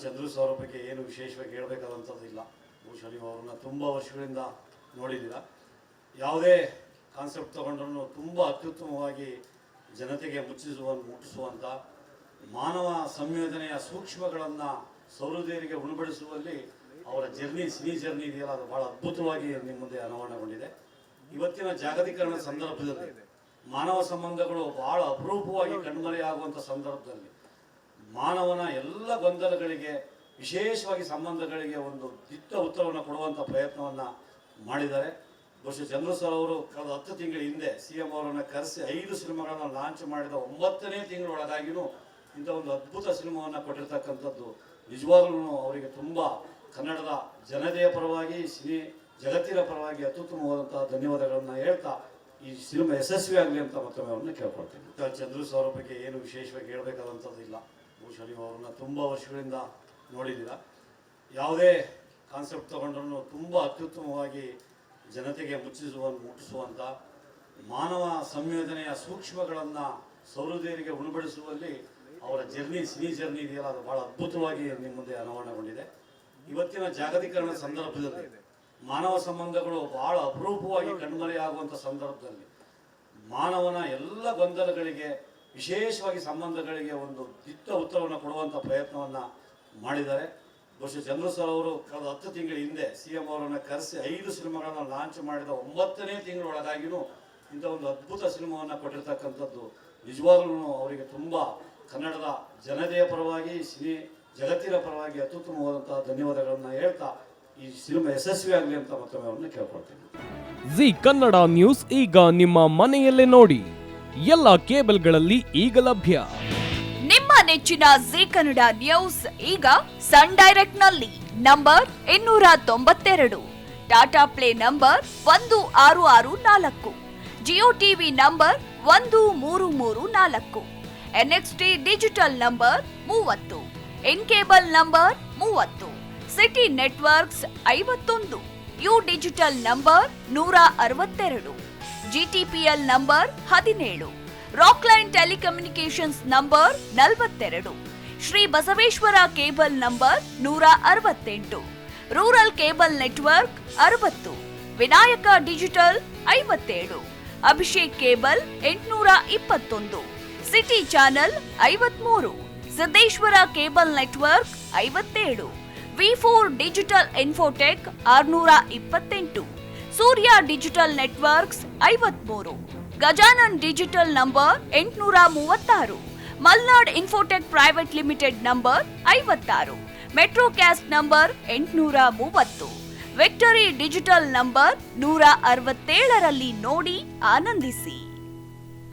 Chandru sir ಬಗ್ಗೆ ಏನು ವಿಶೇಷವಾಗಿ ಹೇಳಬೇಕಾದಂಥದ್ದು ಇಲ್ಲ. ಬಹುಶಃ ನೀವು ಅವ್ರನ್ನ ತುಂಬ ವರ್ಷಗಳಿಂದ ನೋಡಿದ್ದೀರ. ಯಾವುದೇ ಕಾನ್ಸೆಪ್ಟ್ ತೊಗೊಂಡ್ರೂ ತುಂಬ ಅತ್ಯುತ್ತಮವಾಗಿ ಜನತೆಗೆ ಮುಟ್ಟಿಸುವಂಥ ಮಾನವ ಸಂಯೋಜನೆಯ ಸೂಕ್ಷ್ಮಗಳನ್ನು ಸಹೃದಯರಿಗೆ ಉಣಬಡಿಸುವಲ್ಲಿ ಅವರ ಸಿನಿ ಜರ್ನಿ ಇದೆಯಲ್ಲ, ಅದು ಭಾಳ ಅದ್ಭುತವಾಗಿ ನಿಮ್ಮ ಮುಂದೆ ಅನಾವರಣಗೊಂಡಿದೆ. ಇವತ್ತಿನ ಜಾಗತೀಕರಣ ಸಂದರ್ಭದಲ್ಲಿ ಮಾನವ ಸಂಬಂಧಗಳು ಭಾಳ ಅಪರೂಪವಾಗಿ ಕಣ್ಮರೆಯಾಗುವಂಥ ಸಂದರ್ಭದಲ್ಲಿ ಮಾನವನ ಎಲ್ಲ ಗೊಂದಲಗಳಿಗೆ, ವಿಶೇಷವಾಗಿ ಸಂಬಂಧಗಳಿಗೆ ಒಂದು ದಿಟ್ಟ ಉತ್ತರವನ್ನು ಕೊಡುವಂಥ ಪ್ರಯತ್ನವನ್ನು ಮಾಡಿದ್ದಾರೆ. ಬಹುಶಃ ಚಂದ್ರು ಸರ್ ಅವರು ಕಳೆದ 10 ತಿಂಗಳ ಹಿಂದೆ CM ಅವರನ್ನು ಕರೆಸಿ 5 ಸಿನಿಮಾಗಳನ್ನು ಲಾಂಚ್ ಮಾಡಿದ 9ನೇ ತಿಂಗಳೊಳಗಾಗಿಯೂ ಇಂಥ ಒಂದು ಅದ್ಭುತ ಸಿನಿಮಾವನ್ನು ಕೊಟ್ಟಿರ್ತಕ್ಕಂಥದ್ದು ನಿಜವಾಗ್ಲೂ ಅವರಿಗೆ ತುಂಬ ಕನ್ನಡದ ಜನತೆಯ ಪರವಾಗಿ, ಸಿನಿ ಜಗತ್ತಿನ ಪರವಾಗಿ ಅತ್ಯುತ್ತಮವಾದಂತಹ ಧನ್ಯವಾದಗಳನ್ನು ಹೇಳ್ತಾ ಈ ಸಿನಿಮಾ ಯಶಸ್ವಿ ಆಗಲಿ ಅಂತ ಮತ್ತೊಮ್ಮೆ ಅವ್ರನ್ನ ಕೇಳ್ಕೊಳ್ತೀನಿ. ಚಂದ್ರು ಸರ್ ಬಗ್ಗೆ ಏನು ವಿಶೇಷವಾಗಿ ಹೇಳಬೇಕಾದಂಥದ್ದು ಇಲ್ಲ. ಬಹುಶಃ ನೀವು ಅವ್ರನ್ನ ತುಂಬ ವರ್ಷಗಳಿಂದ ನೋಡಿದ್ದೀರ. ಯಾವುದೇ ಕಾನ್ಸೆಪ್ಟ್ ತೊಗೊಂಡ್ರೂ ತುಂಬ ಅತ್ಯುತ್ತಮವಾಗಿ ಜನತೆಗೆ ಮುಟ್ಟಿಸುವಂಥ ಮಾನವ ಸಂಯೋಜನೆಯ ಸೂಕ್ಷ್ಮಗಳನ್ನು ಸಹೃದಯರಿಗೆ ಉಣಬಡಿಸುವಲ್ಲಿ ಅವರ ಸಿನಿ ಜರ್ನಿ ಇದೆಯಲ್ಲ, ಅದು ಭಾಳ ಅದ್ಭುತವಾಗಿ ನಿಮ್ಮ ಮುಂದೆ ಅನಾವರಣಗೊಂಡಿದೆ. ಇವತ್ತಿನ ಜಾಗತೀಕರಣ ಸಂದರ್ಭದಲ್ಲಿ ಮಾನವ ಸಂಬಂಧಗಳು ಭಾಳ ಅಪರೂಪವಾಗಿ ಕಣ್ಮರೆಯಾಗುವಂಥ ಸಂದರ್ಭದಲ್ಲಿ ಮಾನವನ ಎಲ್ಲ ಗೊಂದಲಗಳಿಗೆ, ವಿಶೇಷವಾಗಿ ಸಂಬಂಧಗಳಿಗೆ ಒಂದು ದಿಟ್ಟ ಉತ್ತರವನ್ನು ಕೊಡುವಂಥ ಪ್ರಯತ್ನವನ್ನು ಮಾಡಿದ್ದಾರೆ. ಬಹುಶಃ ಚಂದ್ರು ಸರ್ ಅವರು ಕಳೆದ 10 ತಿಂಗಳ ಹಿಂದೆ CM ಅವರನ್ನು ಕರೆಸಿ 5 ಸಿನಿಮಾಗಳನ್ನು ಲಾಂಚ್ ಮಾಡಿದ 9ನೇ ತಿಂಗಳೊಳಗಾಗಿಯೂ ಇಂಥ ಒಂದು ಅದ್ಭುತ ಸಿನಿಮಾವನ್ನು ಕೊಟ್ಟಿರ್ತಕ್ಕಂಥದ್ದು ನಿಜವಾಗ್ಲೂ ಅವರಿಗೆ ತುಂಬ ಕನ್ನಡದ ಜನತೆಯ ಪರವಾಗಿ, ಸಿನಿ ಜಗತ್ತಿನ ಪರವಾಗಿ ಅತ್ಯುತ್ತಮವಾದಂತಹ ಧನ್ಯವಾದಗಳನ್ನು ಹೇಳ್ತಾ ಈ ಸಿನಿಮಾ ಯಶಸ್ವಿ ಆಗಲಿ ಅಂತ ಮತ್ತೊಮ್ಮೆ ಅವ್ರನ್ನ ಕೇಳ್ಕೊಳ್ತೀನಿ. ಜಿ ಕನ್ನಡ ನ್ಯೂಸ್ ಈಗ ನಿಮ್ಮ ಮನೆಯಲ್ಲೇ ನೋಡಿ. ಎಲ್ಲ ಕೇಬಲ್ಗಳಲ್ಲಿ ಈಗ ಲಭ್ಯ. ನಿಮ್ಮ ನೆಚ್ಚಿನ ಜಿ ಕನ್ನಡ ನ್ಯೂಸ್ ಈಗ ಸನ್ ಡೈರೆಕ್ಟ್ ನಲ್ಲಿ number 292, Tata play number 1664, Jio TV number 1334, NXT digital number 30, in cable number 30, city networks 51, U digital number 162, GTPL number 17, Rockline telecommunications number 42, Shri Basaveshwara cable number 168, rural cable network 60, Vinayaka digital 57, Abhishek cable 821, city channel 53, Siddeshwara cable network 57, V4 digital Infotech 628, Surya digital networks 53, Gajanan digital number 836, Malnad Infotech private limited number 56, Metrocast number 830, Victory digital number 167ರಲ್ಲಿ ನೋಡಿ ಆನಂದಿಸಿ.